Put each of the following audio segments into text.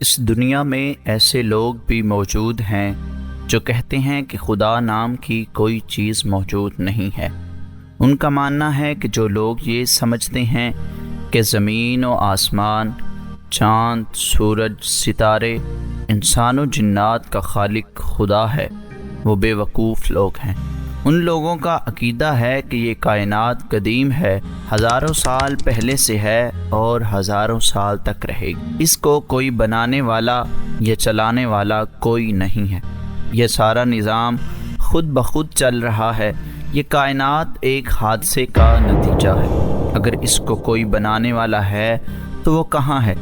اس دنیا میں ایسے لوگ بھی موجود ہیں جو کہتے ہیں کہ خدا نام کی کوئی چیز موجود نہیں ہے۔ ان کا ماننا ہے کہ جو لوگ یہ سمجھتے ہیں کہ زمین و آسمان، چاند، سورج، ستارے، انسان و جنات کا خالق خدا ہے، وہ بے وقوف لوگ ہیں۔ ان لوگوں کا عقیدہ ہے کہ یہ کائنات قدیم ہے، ہزاروں سال پہلے سے ہے اور ہزاروں سال تک رہے گی۔ اس کو کوئی بنانے والا یا چلانے والا کوئی نہیں ہے۔ یہ سارا نظام خود بخود چل رہا ہے۔ یہ کائنات ایک حادثے کا نتیجہ ہے۔ اگر اس کو کوئی بنانے والا ہے تو وہ کہاں ہے؟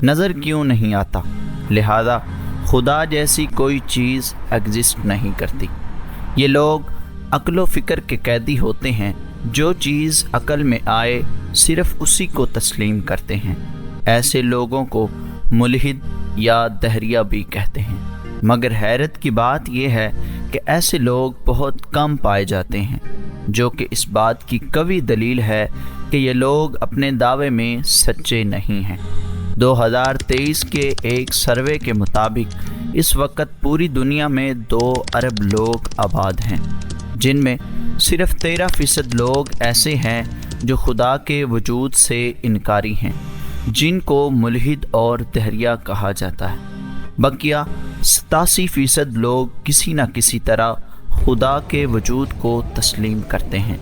نظر کیوں نہیں آتا؟ لہذا خدا جیسی کوئی چیز ایگزسٹ نہیں کرتی۔ یہ لوگ عقل و فکر کے قیدی ہوتے ہیں۔ جو چیز عقل میں آئے صرف اسی کو تسلیم کرتے ہیں۔ ایسے لوگوں کو ملحد یا دہریہ بھی کہتے ہیں۔ مگر حیرت کی بات یہ ہے کہ ایسے لوگ بہت کم پائے جاتے ہیں، جو کہ اس بات کی قوی دلیل ہے کہ یہ لوگ اپنے دعوے میں سچے نہیں ہیں۔ 2023 کے ایک سروے کے مطابق اس وقت پوری دنیا میں 2 ارب لوگ آباد ہیں، جن میں صرف 13% لوگ ایسے ہیں جو خدا کے وجود سے انکاری ہیں، جن کو ملحد اور دہریہ کہا جاتا ہے۔ بقیہ 87% لوگ کسی نہ کسی طرح خدا کے وجود کو تسلیم کرتے ہیں۔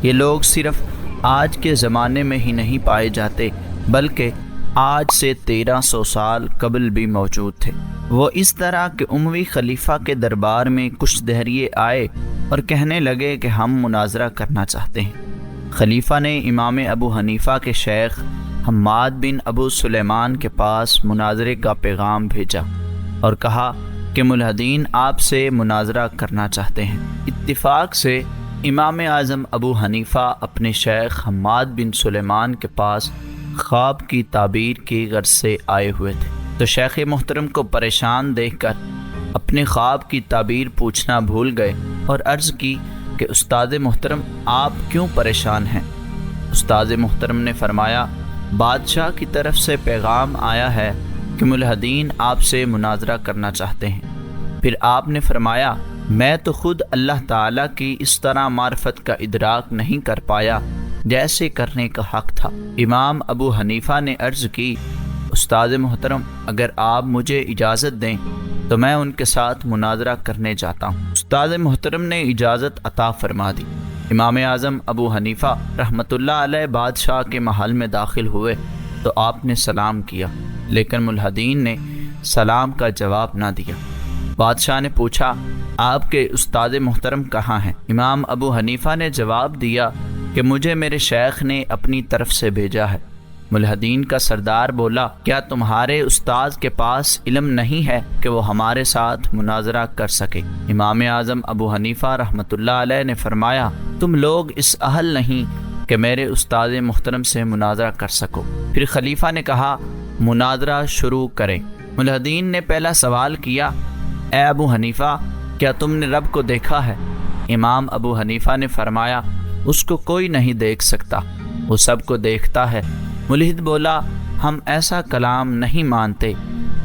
یہ لوگ صرف آج کے زمانے میں ہی نہیں پائے جاتے، بلکہ آج سے 1300 سال قبل بھی موجود تھے۔ وہ اس طرح کہ اموی خلیفہ کے دربار میں کچھ دہریے آئے اور کہنے لگے کہ ہم مناظرہ کرنا چاہتے ہیں۔ خلیفہ نے امام ابو حنیفہ کے شیخ حماد بن ابو سلیمان کے پاس مناظرے کا پیغام بھیجا اور کہا کہ ملحدین آپ سے مناظرہ کرنا چاہتے ہیں۔ اتفاق سے امام اعظم ابو حنیفہ اپنے شیخ حماد بن سلیمان کے پاس خواب کی تعبیر کی غرض سے آئے ہوئے تھے، تو شیخ محترم کو پریشان دیکھ کر اپنے خواب کی تعبیر پوچھنا بھول گئے اور عرض کی کہ استاد محترم آپ کیوں پریشان ہیں؟ استاد محترم نے فرمایا بادشاہ کی طرف سے پیغام آیا ہے کہ ملحدین آپ سے مناظرہ کرنا چاہتے ہیں۔ پھر آپ نے فرمایا میں تو خود اللہ تعالیٰ کی اس طرح معرفت کا ادراک نہیں کر پایا جیسے کرنے کا حق تھا۔ امام ابو حنیفہ نے عرض کی استاد محترم اگر آپ مجھے اجازت دیں تو میں ان کے ساتھ مناظرہ کرنے جاتا ہوں۔ استاد محترم نے اجازت عطا فرما دی۔ امام اعظم ابو حنیفہ رحمۃ اللہ علیہ بادشاہ کے محل میں داخل ہوئے تو آپ نے سلام کیا، لیکن ملحدین نے سلام کا جواب نہ دیا۔ بادشاہ نے پوچھا آپ کے استاد محترم کہاں ہیں؟ امام ابو حنیفہ نے جواب دیا کہ مجھے میرے شیخ نے اپنی طرف سے بھیجا ہے۔ ملحدین کا سردار بولا کیا تمہارے استاد کے پاس علم نہیں ہے کہ وہ ہمارے ساتھ مناظرہ کر سکے؟ امام اعظم ابو حنیفہ رحمۃ اللہ علیہ نے فرمایا تم لوگ اس اہل نہیں کہ میرے استاد محترم سے مناظرہ کر سکو۔ پھر خلیفہ نے کہا مناظرہ شروع کریں۔ ملحدین نے پہلا سوال کیا اے ابو حنیفہ کیا تم نے رب کو دیکھا ہے؟ امام ابو حنیفہ نے فرمایا اس کو کوئی نہیں دیکھ سکتا، وہ سب کو دیکھتا ہے۔ ملحد بولا ہم ایسا کلام نہیں مانتے،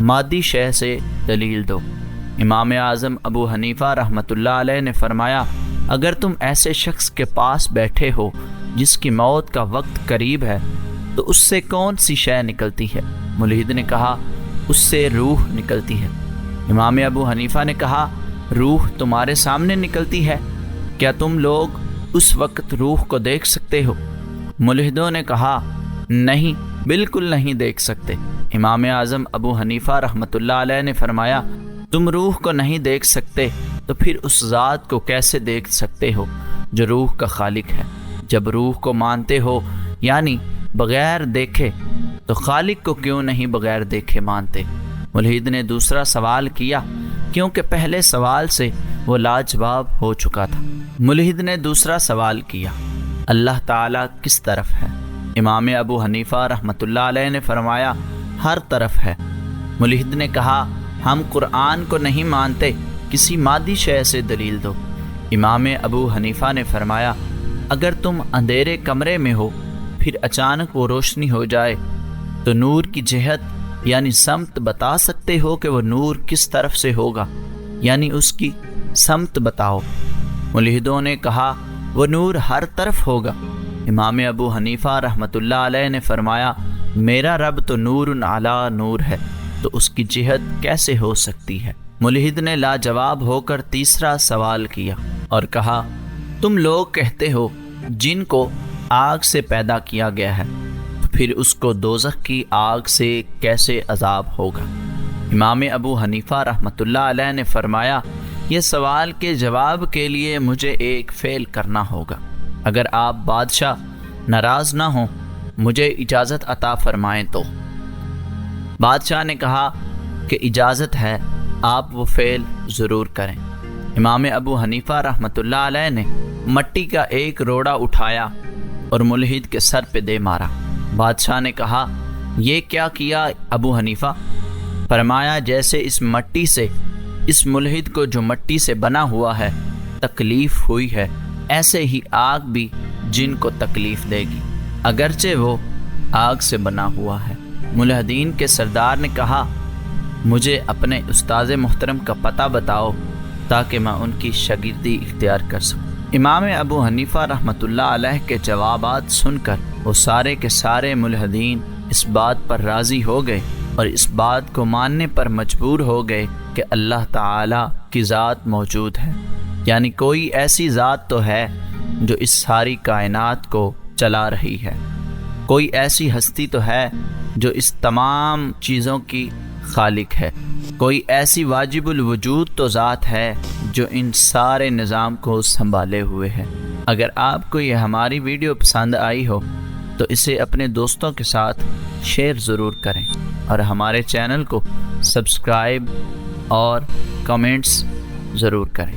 مادی شے سے دلیل دو۔ امام اعظم ابو حنیفہ رحمۃ اللہ علیہ نے فرمایا اگر تم ایسے شخص کے پاس بیٹھے ہو جس کی موت کا وقت قریب ہے تو اس سے کون سی شے نکلتی ہے؟ ملحد نے کہا اس سے روح نکلتی ہے۔ امام ابو حنیفہ نے کہا روح تمہارے سامنے نکلتی ہے، کیا تم لوگ اس وقت روح کو دیکھ سکتے ہو؟ ملحدوں نے کہا نہیں، بالکل نہیں دیکھ سکتے۔ امام اعظم ابو حنیفہ رحمۃ اللہ علیہ نے فرمایا تم روح کو نہیں دیکھ سکتے تو پھر اس ذات کو کیسے دیکھ سکتے ہو جو روح کا خالق ہے؟ جب روح کو مانتے ہو یعنی بغیر دیکھے تو خالق کو کیوں نہیں بغیر دیکھے مانتے؟ ملحد نے دوسرا سوال کیا کیونکہ پہلے سوال سے وہ لاجواب ہو چکا تھا۔ ملحد نے دوسرا سوال کیا اللہ تعالیٰ کس طرف ہے؟ امام ابو حنیفہ رحمۃ اللہ علیہ نے فرمایا ہر طرف ہے۔ ملحد نے کہا ہم قرآن کو نہیں مانتے، کسی مادی شے سے دلیل دو۔ امام ابو حنیفہ نے فرمایا اگر تم اندھیرے کمرے میں ہو پھر اچانک وہ روشنی ہو جائے تو نور کی جہت یعنی سمت بتا سکتے ہو کہ وہ نور کس طرف سے ہوگا، یعنی اس کی سمت بتاؤ۔ ملحدوں نے کہا وہ نور ہر طرف ہوگا۔ امام ابو حنیفہ رحمۃ اللہ علیہ نے فرمایا میرا رب تو نور علی نور ہے، تو اس کی جہت کیسے ہو سکتی ہے؟ ملحد نے لاجواب ہو کر تیسرا سوال کیا اور کہا تم لوگ کہتے ہو جن کو آگ سے پیدا کیا گیا ہے، تو پھر اس کو دوزخ کی آگ سے کیسے عذاب ہوگا؟ امام ابو حنیفہ رحمۃ اللہ علیہ نے فرمایا یہ سوال کے جواب کے لیے مجھے ایک فعل کرنا ہوگا، اگر آپ بادشاہ ناراض نہ ہوں مجھے اجازت عطا فرمائیں تو۔ بادشاہ نے کہا کہ اجازت ہے، آپ وہ فعل ضرور کریں۔ امام ابو حنیفہ رحمۃ اللہ علیہ نے مٹی کا ایک روڑا اٹھایا اور ملحد کے سر پہ دے مارا۔ بادشاہ نے کہا یہ کیا کیا ابو حنیفہ؟ فرمایا جیسے اس مٹی سے اس ملحد کو جو مٹی سے بنا ہوا ہے تکلیف ہوئی ہے، ایسے ہی آگ بھی جن کو تکلیف دے گی، اگرچہ وہ آگ سے بنا ہوا ہے۔ ملحدین کے سردار نے کہا مجھے اپنے استاذ محترم کا پتہ بتاؤ تاکہ میں ان کی شاگردی اختیار کر سکوں۔ امام ابو حنیفہ رحمۃ اللہ علیہ کے جوابات سن کر وہ سارے کے سارے ملحدین اس بات پر راضی ہو گئے اور اس بات کو ماننے پر مجبور ہو گئے کہ اللہ تعالی کی ذات موجود ہے، یعنی کوئی ایسی ذات تو ہے جو اس ساری کائنات کو چلا رہی ہے، کوئی ایسی ہستی تو ہے جو اس تمام چیزوں کی خالق ہے، کوئی ایسی واجب الوجود تو ذات ہے جو ان سارے نظام کو سنبھالے ہوئے ہے۔ اگر آپ کو یہ ہماری ویڈیو پسند آئی ہو تو اسے اپنے دوستوں کے ساتھ شیئر ضرور کریں اور ہمارے چینل کو سبسکرائب اور کمنٹس ضرور کریں۔